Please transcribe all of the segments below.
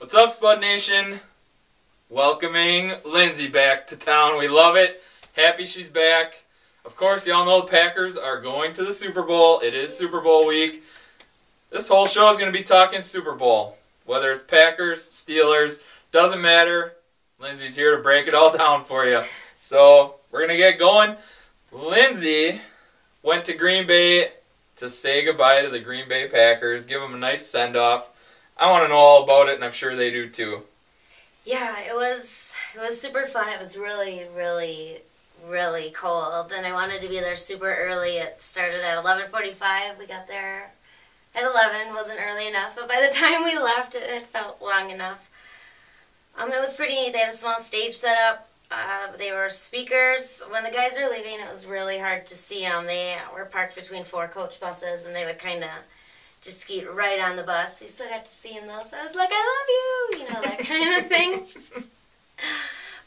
What's up, Spud Nation? Welcoming Lindsey back to town. We love it. Happy she's back. Of course, y'all know the Packers are going to the Super Bowl. It is Super Bowl week. This whole show is going to be talking Super Bowl. Whether it's Packers, Steelers, doesn't matter. Lindsey's here to break it all down for you. So, we're going to get going. Lindsey went to Green Bay to say goodbye to the Green Bay Packers, give them a nice send-off. I want to know all about it, and I'm sure they do too. Yeah, it was super fun. It was really, really, really cold, and I wanted to be there super early. It started at 11:45. We got there at 11. Wasn't early enough, but by the time we left, it felt long enough. It was pretty neat. They had a small stage set up. They were speakers. When the guys were leaving, it was really hard to see them. They were parked between 4 coach buses, and they would kind of just skeet right on the bus. You still got to see him though, so I was like, I love you, that kind of thing.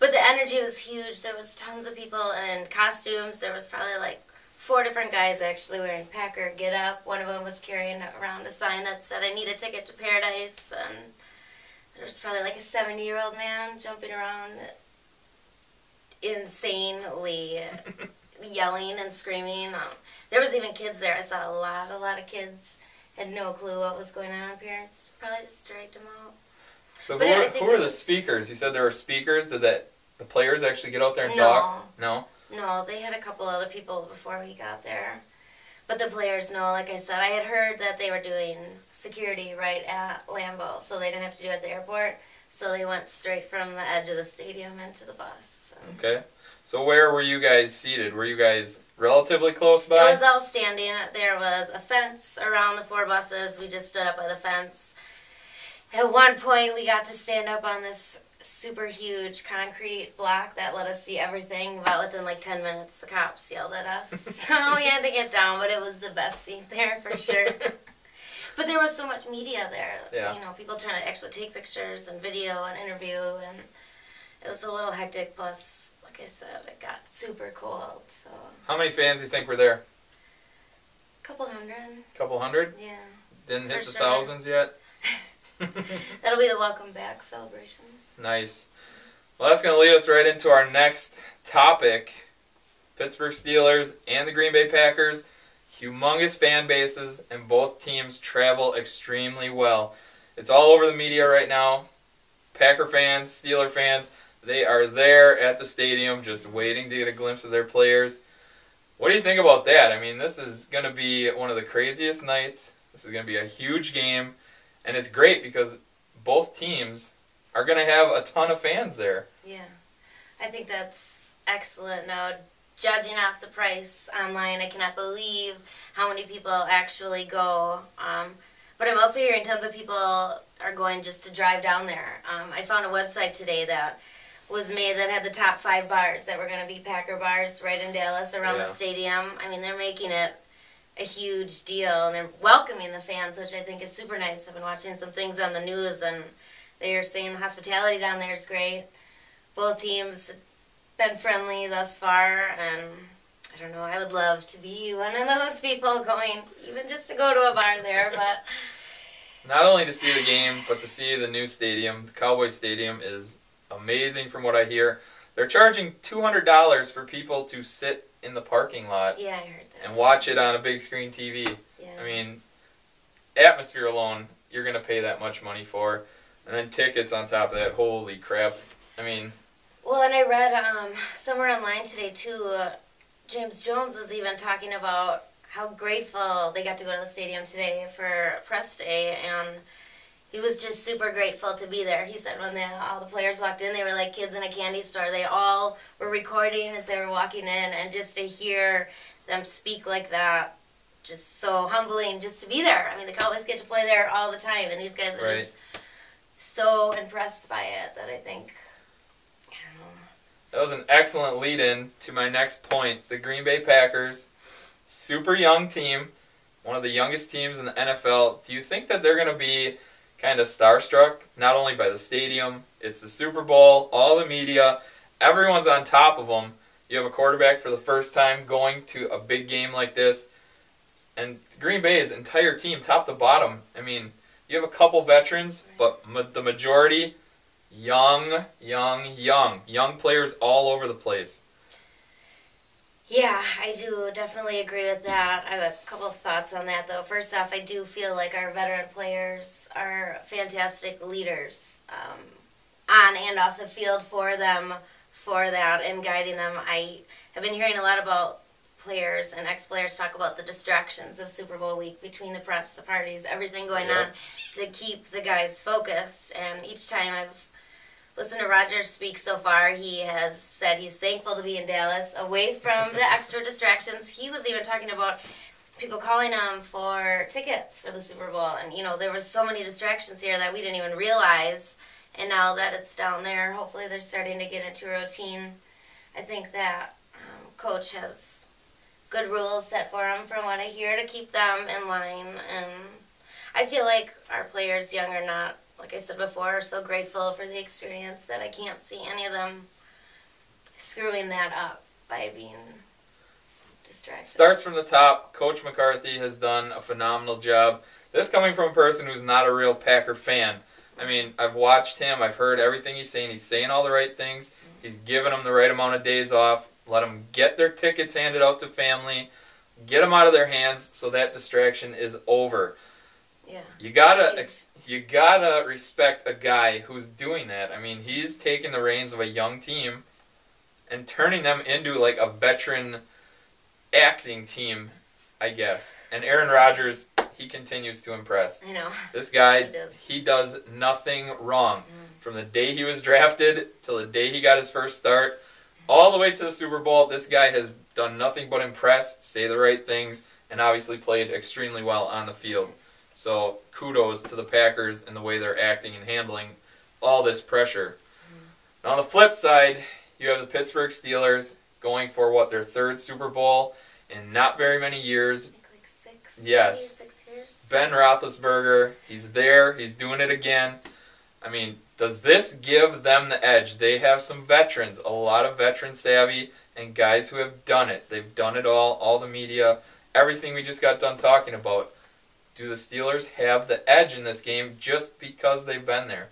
But the energy was huge. There was tons of people in costumes. There was probably like 4 different guys actually wearing Packer get up. One of them was carrying around a sign that said, I need a ticket to paradise. And there was probably like a 70-year-old man jumping around insanely yelling and screaming. There was even kids there. I saw a lot of kids. Had no clue what was going on. Parents probably just dragged them out. So who were the speakers? You said there were speakers. Did the players actually get out there and talk? No? No, they had a couple other people before we got there. But the players, no, like I said, I had heard that they were doing security right at Lambeau, so they didn't have to do it at the airport. So they went straight from the edge of the stadium into the bus. Okay. So where were you guys seated? Were you guys relatively close by? It was all standing. There was a fence around the 4 buses. We just stood up by the fence. At one point, we got to stand up on this super huge concrete block that let us see everything. About within like 10 minutes, the cops yelled at us. So we had to get down, but it was the best seat there for sure. But there was so much media there. Yeah. People trying to actually take pictures and video and interview, and it was a little hectic. Plus, like I said, it got super cold. So. How many fans do you think were there? Couple hundred. Couple hundred? Yeah. Didn't hit the thousands yet? That'll be the welcome back celebration. Nice. Well, that's going to lead us right into our next topic. Pittsburgh Steelers and the Green Bay Packers. Humongous fan bases, and both teams travel extremely well. It's all over the media right now. Packer fans, Steeler fans, they are there at the stadium just waiting to get a glimpse of their players. What do you think about that? I mean, this is going to be one of the craziest nights. This is going to be a huge game. And it's great because both teams are going to have a ton of fans there. Yeah. I think that's excellent. Now, judging off the price online, I cannot believe how many people actually go. But I'm also hearing tons of people are going just to drive down there. I found a website today that was made that had the top 5 bars that were going to be Packer bars right in Dallas around the stadium. I mean, they're making it a huge deal, and they're welcoming the fans, which I think is super nice. I've been watching some things on the news, and they are saying the hospitality down there is great. Both teams have been friendly thus far, and I don't know, I would love to be one of those people going, even just to go to a bar there, but... Not only to see the game, but to see the new stadium. The Cowboys Stadium is amazing from what I hear. They're charging $200 for people to sit in the parking lot. Yeah, I heard that. And watch it on a big screen TV. Yeah. I mean, atmosphere alone, you're going to pay that much money for. And then tickets on top of that, holy crap. I mean... Well, and I read somewhere online today, too, James Jones was even talking about how grateful they got to go to the stadium today for press day, and he was just super grateful to be there. He said when all the players walked in, they were like kids in a candy store. They all were recording as they were walking in, and just to hear them speak like that, just so humbling just to be there. I mean, the Cowboys get to play there all the time, and these guys are just so impressed by it that I think, I don't know. That was an excellent lead-in to my next point. The Green Bay Packers, super young team, one of the youngest teams in the NFL. Do you think that they're going to be kind of starstruck, not only by the stadium, it's the Super Bowl, all the media, everyone's on top of them. You have a quarterback for the first time going to a big game like this, and Green Bay's entire team, top to bottom, I mean, You have a couple veterans, but the majority, young players all over the place. Yeah, I do definitely agree with that. I have a couple of thoughts on that, though. First off, I do feel like our veteran players are fantastic leaders on and off the field for them, for that, and guiding them. I have been hearing a lot about players and ex-players talk about the distractions of Super Bowl week between the press, the parties, everything going on to keep the guys focused. And each time I've listened to Rodgers speak so far, he has said he's thankful to be in Dallas, away from the extra distractions. He was even talking about people calling him for tickets for the Super Bowl. And, you know, there were so many distractions here that we didn't even realize. And now that it's down there, hopefully they're starting to get into a routine. I think that Coach has good rules set for them, from what I hear, to keep them in line. And I feel like our players, young or not, like I said before, are so grateful for the experience that I can't see any of them screwing that up by being distracted. Starts from the top. Coach McCarthy has done a phenomenal job. This coming from a person who's not a real Packer fan. I mean, I've watched him. I've heard everything he's saying. He's saying all the right things. He's giving them the right amount of days off. Let them get their tickets handed out to family. Get them out of their hands so that distraction is over. Yeah. You gotta respect a guy who's doing that. I mean, he's taking the reins of a young team and turning them into like a veteran acting team, I guess. And Aaron Rodgers, he continues to impress. I know. This guy, he does nothing wrong. From the day he was drafted till the day he got his first start, all the way to the Super Bowl, this guy has done nothing but impress, say the right things, and obviously played extremely well on the field. So kudos to the Packers and the way they're acting and handling all this pressure. Now on the flip side, you have the Pittsburgh Steelers going for, their third Super Bowl in not very many years. I think like 6. Yes. 6 years. Ben Roethlisberger, he's there. He's doing it again. I mean, does this give them the edge? They have some veterans, a lot of veteran savvy, and guys who have done it. They've done it all the media, everything we just got done talking about. Do the Steelers have the edge in this game just because they've been there?